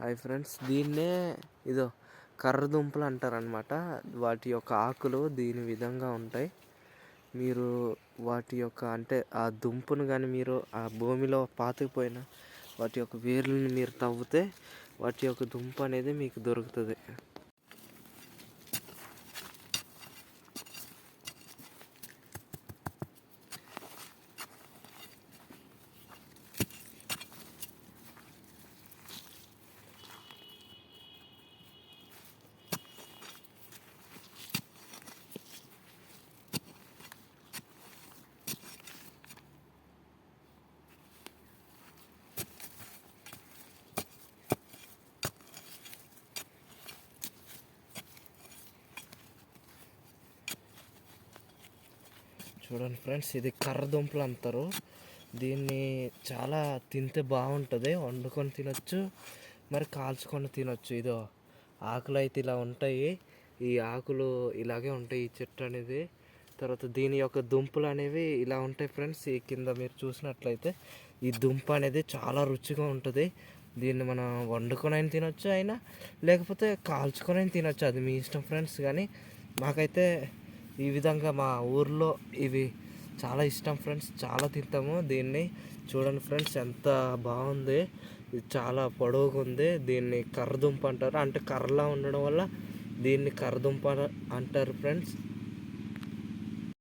Hi friends, దీన్నే ఇదో కర్ర దుంపలు అంటారనమాట. వాటి యొక్క ఆకులు దీని విధంగా ఉంటాయి. మీరు వాటి యొక్క అంటే ఆ దుంపను కానీ మీరు ఆ భూమిలో పాతుకుపోయిన వాటి యొక్క వేర్లను మీరు తవ్వితే వాటి యొక్క దుంప అనేది మీకు దొరుకుతుంది. చూడండి ఫ్రెండ్స్, ఇది కర్ర దుంపలు అంటారు. దీన్ని చాలా తింటే బాగుంటుంది. వండుకొని తినొచ్చు, మరి కాల్చుకొని తినొచ్చు. ఇదో ఆకులు అయితే ఇలా ఉంటాయి. ఈ ఆకులు ఇలాగే ఉంటాయి, ఈ చెట్టు అనేది. తర్వాత దీని యొక్క దుంపలు అనేవి ఇలా ఉంటాయి ఫ్రెండ్స్. ఈ కింద మీరు చూసినట్లయితే ఈ దుంప అనేది చాలా రుచిగా ఉంటుంది. దీన్ని మనం వండుకొని అయినా తినొచ్చు, అయినా లేకపోతే కాల్చుకొని అయినా తినొచ్చు, అది మీ ఇష్టం ఫ్రెండ్స్. కానీ మాకైతే ఈ విధంగా మా ఊర్లో ఇవి చాలా ఇష్టం ఫ్రెండ్స్, చాలా తింటాము దీన్ని. చూడండి ఫ్రెండ్స్, ఎంత బాగుంది. ఇది చాలా పొడవుగా ఉంది. దీన్ని కర్రదుంప అంటారు. అంటే కర్రలా ఉండడం వల్ల దీన్ని కర్రదుంప అంటారు ఫ్రెండ్స్.